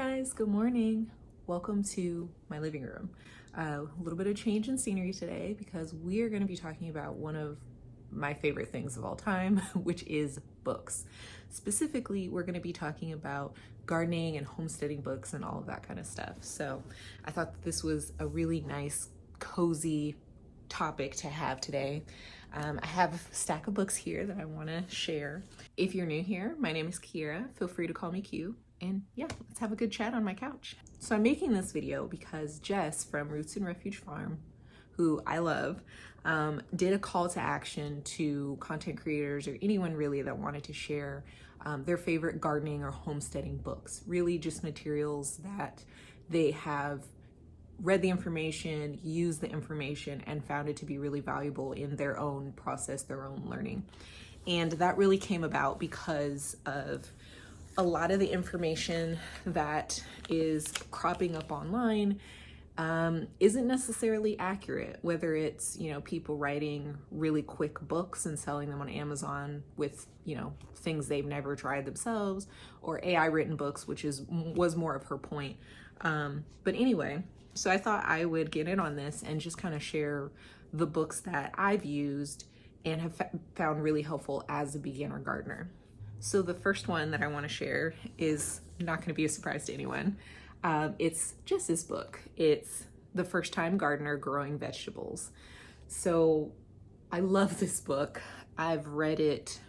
guys, good morning. Welcome to my living room. A little bit of change in scenery today because we are going to be talking about one of my favorite things of all time, which is books. Specifically, we're going to be talking about gardening and homesteading books and all of that kind of stuff. So I thought that this was a really nice, cozy topic to have today. I have a stack of books here that I want to share. If you're new here, my name is Kiera. Feel free to call me Q. And yeah, let's have a good chat on my couch. So I'm making this video because Jess from Roots and Refuge Farm, who I love, did a call to action to content creators or anyone really that wanted to share their favorite gardening or homesteading books. Really just materials that they have read the information, used the information, and found it to be really valuable in their own process, their own learning. And that really came about because of a lot of the information that is cropping up online isn't necessarily accurate, whether it's, people writing really quick books and selling them on Amazon with, things they've never tried themselves, or AI written books, which was more of her point. But anyway, so I thought I would get in on this and just kind of share the books that I've used and have found really helpful as a beginner gardener. So the first one that I want to share is not going to be a surprise to anyone. It's Jess's book. It's The First Time Gardener Growing Vegetables. So I love this book. I've read it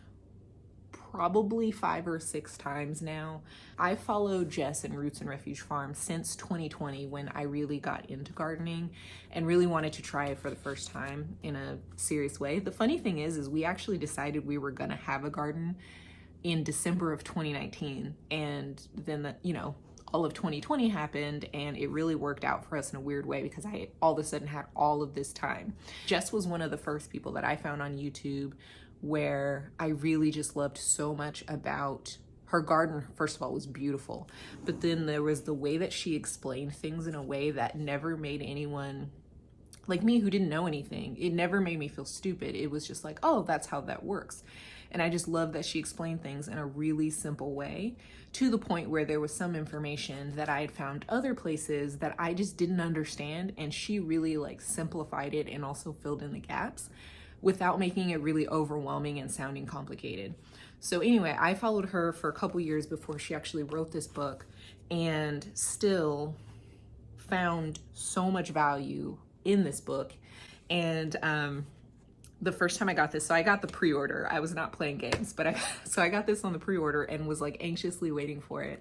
probably 5 or 6 times now. I followed Jess and Roots and Refuge Farm since 2020 when I really got into gardening and really wanted to try it for the first time in a serious way. The funny thing is we actually decided we were going to have a garden in December of 2019, and then all of 2020 happened, and it really worked out for us in a weird way because I all of a sudden had all of this time. Jess was one of the first people that I found on YouTube where I really just loved so much about her garden. First of all, it was beautiful, but then there was the way that she explained things in a way that never made anyone like me who didn't know anything. It never made me feel stupid. It was just like, oh, that's how that works. And I just love that she explained things in a really simple way, to the point where there was some information that I had found other places that I just didn't understand, and she really simplified it and also filled in the gaps without making it really overwhelming and sounding complicated. So anyway, I followed her for a couple years before she actually wrote this book, and still found so much value in this book. And the first time I got this, so I got the pre-order. I was not playing games, but I got this on the pre-order and was anxiously waiting for it.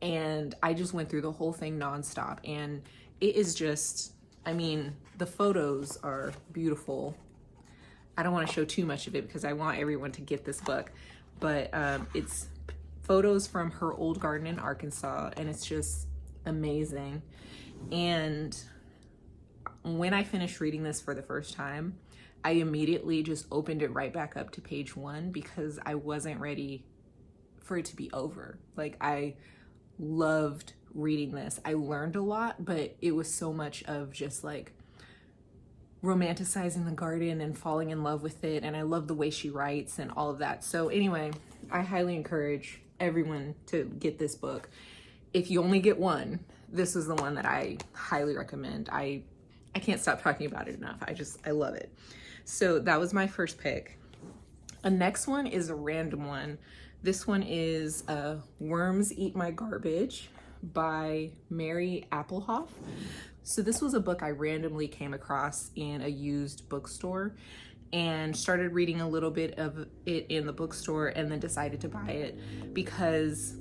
And I just went through the whole thing nonstop. And it is just, the photos are beautiful. I don't want to show too much of it because I want everyone to get this book, but it's photos from her old garden in Arkansas, and it's just amazing. And when I finished reading this for the first time, I immediately just opened it right back up to page 1 because I wasn't ready for it to be over. I loved reading this. I learned a lot, but it was so much of just romanticizing the garden and falling in love with it. And I love the way she writes and all of that. So anyway, I highly encourage everyone to get this book. If you only get one, this is the one that I highly recommend. I can't stop talking about it enough. I love it. So that was my first pick. The next one is a random one. This one is Worms Eat My Garbage by Mary Applehoff. So this was a book I randomly came across in a used bookstore and started reading a little bit of it in the bookstore, and then decided to buy it because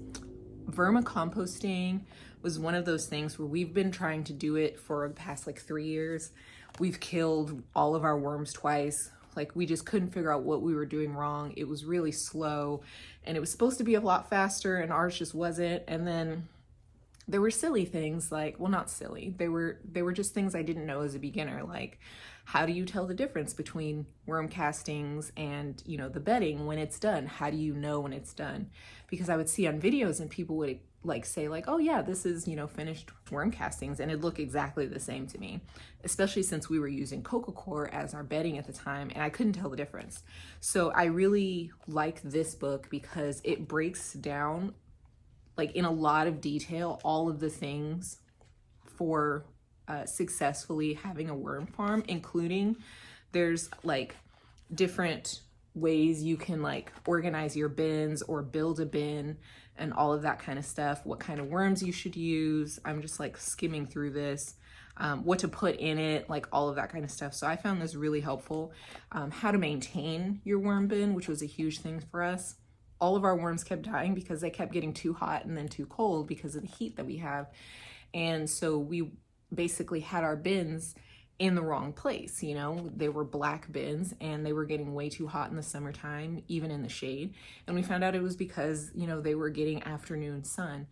vermicomposting was one of those things where we've been trying to do it for the past 3 years. We've killed all of our worms twice. We just couldn't figure out what we were doing wrong. It was really slow, and it was supposed to be a lot faster, and ours just wasn't. And then there were silly things not silly. They were just things I didn't know as a beginner. How do you tell the difference between worm castings and, the bedding when it's done? How do you know when it's done? Because I would see on videos and people would say oh yeah, this is, finished worm castings, and it'd look exactly the same to me, especially since we were using coco coir as our bedding at the time, and I couldn't tell the difference. So I really like this book because it breaks down like in a lot of detail, all of the things for successfully having a worm farm, including there's like different ways you can like organize your bins or build a bin and all of that kind of stuff, what kind of worms you should use. I'm just like skimming through this, what to put in it, like all of that kind of stuff. So I found this really helpful. How to maintain your worm bin, which was a huge thing for us. All of our worms kept dying because they kept getting too hot and then too cold because of the heat that we have. And so we basically had our bins in the wrong place. You know, they were black bins and they were getting way too hot in the summertime, even in the shade. And we found out it was because, you know, they were getting afternoon sun.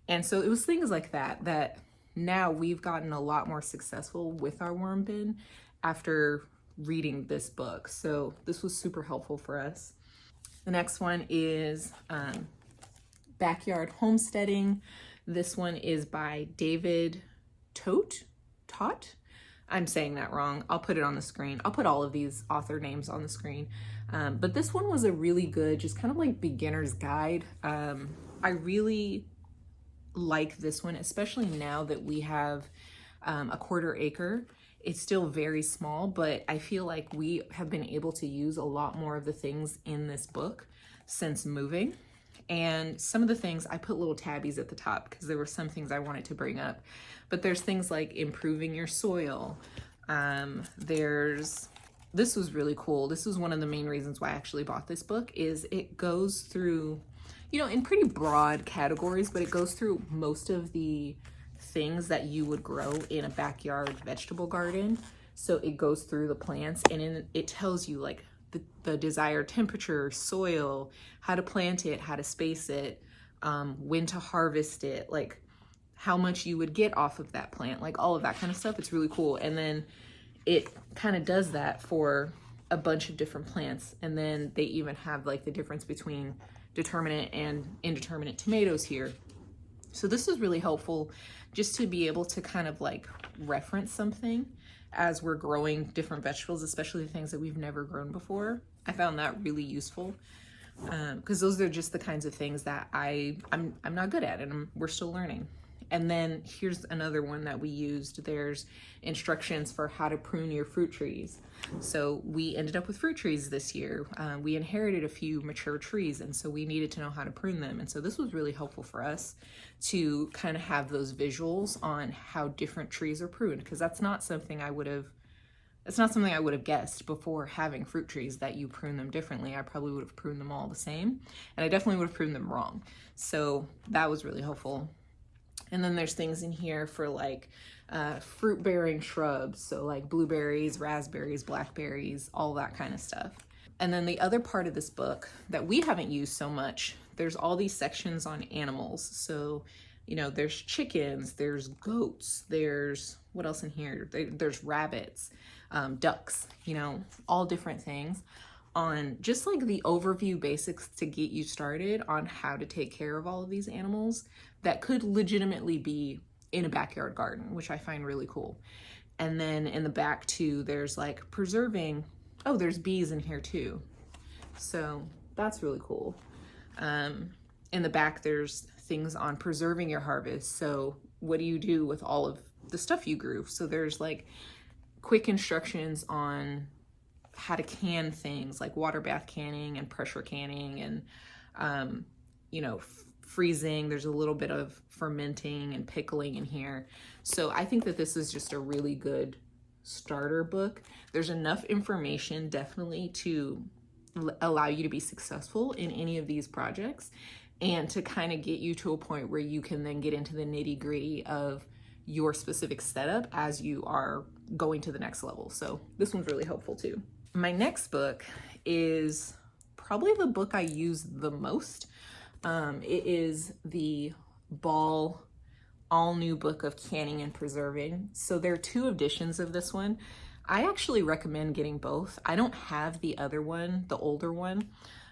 And so it was things like that, that now we've gotten a lot more successful with our worm bin after reading this book. So this was super helpful for us. The next one is Backyard Homesteading. This one is by David Tot. I'm saying that wrong. I'll put it on the screen. I'll put all of these author names on the screen. But this one was a really good, just kind of like beginner's guide. I really like this one, especially now that we have a 1/4 acre. It's still very small, but I feel like we have been able to use a lot more of the things in this book since moving. And some of the things, I put little tabbies at the top because there were some things I wanted to bring up. But there's things like improving your soil. This was really cool. This was one of the main reasons why I actually bought this book, is it goes through, you know, in pretty broad categories, but it goes through most of the things that you would grow in a backyard vegetable garden. So it goes through the plants and it tells you like the desired temperature, soil, how to plant it, how to space it, when to harvest it, like how much you would get off of that plant, like all of that kind of stuff. It's really cool. And then it kind of does that for a bunch of different plants. And then they even have like the difference between determinate and indeterminate tomatoes here. So this is really helpful just to be able to kind of like reference something as we're growing different vegetables, especially the things that we've never grown before. I found that really useful because those are just the kinds of things that I'm not good at, and we're still learning. And then here's another one that we used. There's instructions for how to prune your fruit trees. So we ended up with fruit trees this year. We inherited a few mature trees, and so we needed to know how to prune them. And so this was really helpful for us to kind of have those visuals on how different trees are pruned, because that's not something I would have guessed before having fruit trees, that you prune them differently. I probably would have pruned them all the same, and I definitely would have pruned them wrong. So that was really helpful. And then there's things in here for like fruit-bearing shrubs. So like blueberries, raspberries, blackberries, all that kind of stuff. And then the other part of this book that we haven't used so much, there's all these sections on animals. So, you know, there's chickens, there's goats, there's, what else in here? There's rabbits, ducks, you know, all different things on just like the overview basics to get you started on how to take care of all of these animals that could legitimately be in a backyard garden, which I find really cool. And then in the back too, there's like preserving, oh, there's bees in here too. So that's really cool. In the back, there's things on preserving your harvest. So what do you do with all of the stuff you grew? So there's like quick instructions on how to can things like water bath canning and pressure canning and, you know, freezing. There's a little bit of fermenting and pickling in here. So I think that this is just a really good starter book. There's enough information definitely to allow you to be successful in any of these projects and to kind of get you to a point where you can then get into the nitty-gritty of your specific setup as you are going to the next level. So this one's really helpful too. My next book is probably the book I use the most. It is the Ball All New Book of Canning and Preserving. So there are 2 editions of this one. I actually recommend getting both. I don't have the other one, the older one,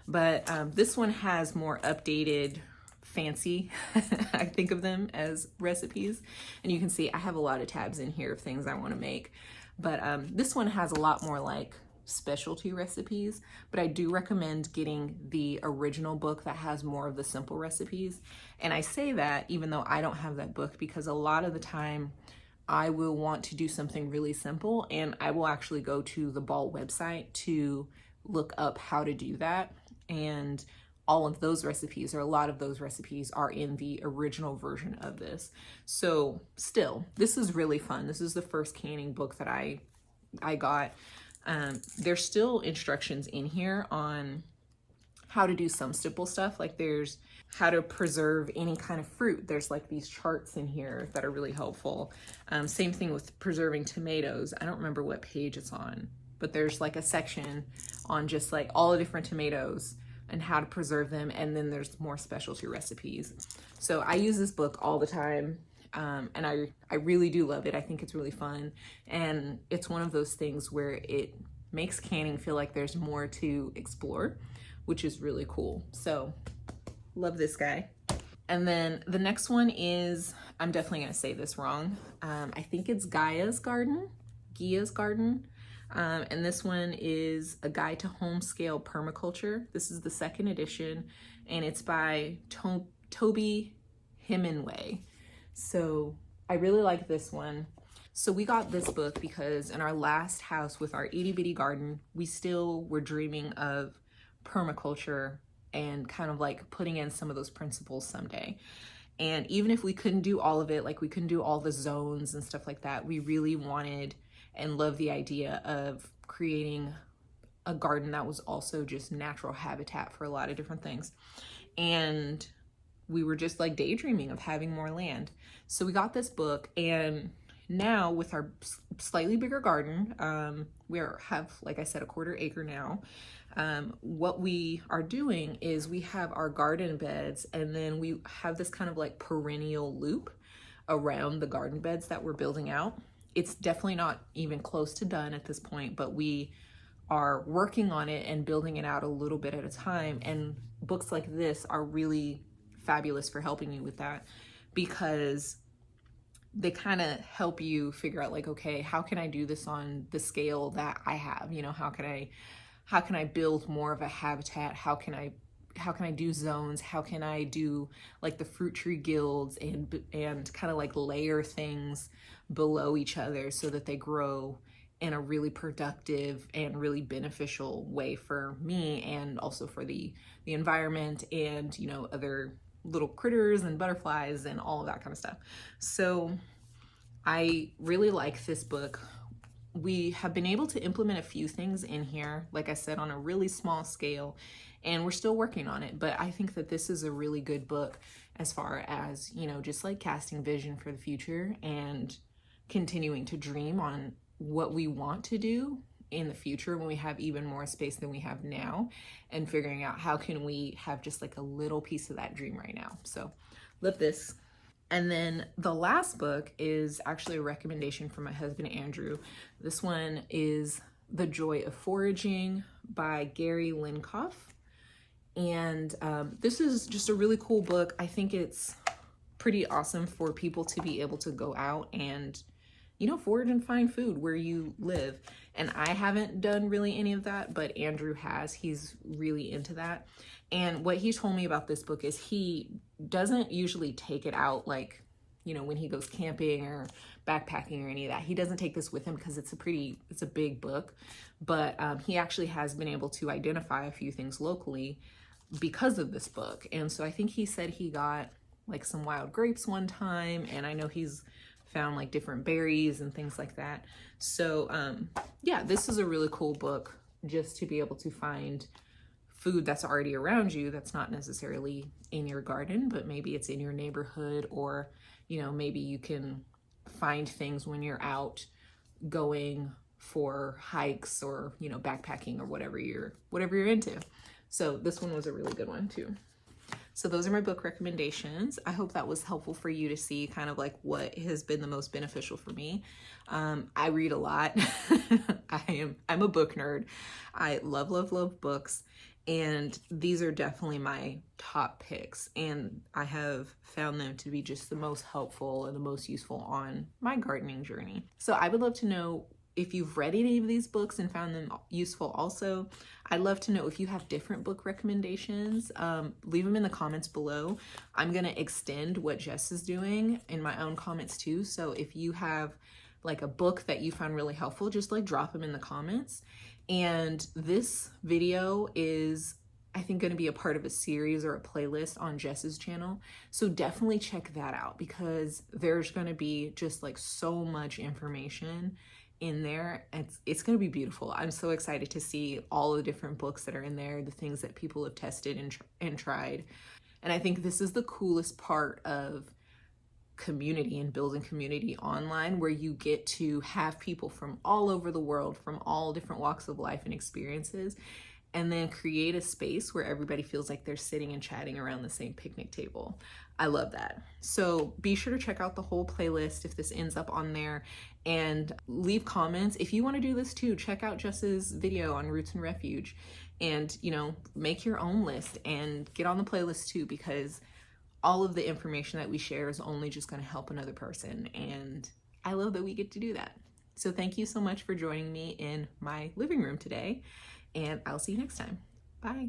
but this one has more updated, fancy, I think of them as recipes. And you can see I have a lot of tabs in here of things I want to make. But this one has a lot more like specialty recipes, but I do recommend getting the original book that has more of the simple recipes. And I say that even though I don't have that book, because a lot of the time I will want to do something really simple and I will actually go to the Ball website to look up how to do that. And all of those recipes, or a lot of those recipes, are in the original version of this. So still, this is really fun. This is the first canning book that I got. There's still instructions in here on how to do some simple stuff. Like there's how to preserve any kind of fruit. There's like these charts in here that are really helpful. Same thing with preserving tomatoes. I don't remember what page it's on, but there's like a section on just like all the different tomatoes and how to preserve them. And then there's more specialty recipes. So I use this book all the time. And I really do love it. I think it's really fun. And it's one of those things where it makes canning feel like there's more to explore, which is really cool. So love this guy. And then the next one is, I'm definitely gonna say this wrong. I think it's Gaias Garden. And this one is A Guide to Home Scale Permaculture. This is the second edition, and it's by Toby Hemingway. So I really like this one. So we got this book because in our last house with our itty bitty garden, we still were dreaming of permaculture and kind of like putting in some of those principles someday. And even if we couldn't do all of it, like we couldn't do all the zones and stuff like that, we really wanted and love the idea of creating a garden that was also just natural habitat for a lot of different things. And we were just like daydreaming of having more land. So we got this book, and now with our slightly bigger garden, we have, like I said, a 1/4 acre now. What we are doing is we have our garden beds, and then we have this kind of like perennial loop around the garden beds that we're building out. It's definitely not even close to done at this point, but we are working on it and building it out a little bit at a time. And books like this are really fabulous for helping you with that, because they kind of help you figure out like, okay, how can I do this on the scale that I have? You know, how can I build more of a habitat? How can I do zones? How can I do like the fruit tree guilds and kind of like layer things below each other so that they grow in a really productive and really beneficial way for me, and also for the environment, and, you know, other little critters and butterflies and all of that kind of stuff. So I really like this book. We have been able to implement a few things in here, like I said, on a really small scale, and we're still working on it. But I think that this is a really good book as far as, you know, just like casting vision for the future and continuing to dream on what we want to do in the future when we have even more space than we have now, and figuring out how can we have just like a little piece of that dream right now. So love this. And then the last book is actually a recommendation from my husband, Andrew. This one is The Joy of Foraging by Gary Linkoff. And this is just a really cool book. I think it's pretty awesome for people to be able to go out and, you know, forage and find food where you live. And I haven't done really any of that, but Andrew has. He's really into that. And what he told me about this book is he doesn't usually take it out, like, you know, when he goes camping or backpacking or any of that. He doesn't take this with him because it's a big book. But he actually has been able to identify a few things locally because of this book. And so I think he said he got like some wild grapes one time, and I know he's found like different berries and things like that. So yeah, this is a really cool book just to be able to find food that's already around you, that's not necessarily in your garden, but maybe it's in your neighborhood, or, you know, maybe you can find things when you're out going for hikes or, you know, backpacking or whatever you're into. So this one was a really good one too. So those are my book recommendations. I hope that was helpful for you to see kind of like what has been the most beneficial for me. I read a lot. I'm a book nerd. I love books. And these are definitely my top picks. And I have found them to be just the most helpful and the most useful on my gardening journey. So I would love to know if you've read any of these books and found them useful also. I'd love to know if you have different book recommendations. Leave them in the comments below. I'm gonna extend what Jess is doing in my own comments too. So if you have like a book that you found really helpful, just like drop them in the comments. And this video is, I think, going to be a part of a series or a playlist on Jess's channel. So definitely check that out, because there's going to be just like so much information in there. It's going to be beautiful. I'm so excited to see all the different books that are in there, the things that people have tested and tried. And I think this is the coolest part of community and building community online, where you get to have people from all over the world, from all different walks of life and experiences, and then create a space where everybody feels like they're sitting and chatting around the same picnic table. I love that. So be sure to check out the whole playlist if this ends up on there, and leave comments. If you want to do this too, check out Jess's video on Roots and Refuge, and, you know, make your own list and get on the playlist too, because all of the information that we share is only just going to help another person. And I love that we get to do that. So thank you so much for joining me in my living room today, and I'll see you next time. Bye.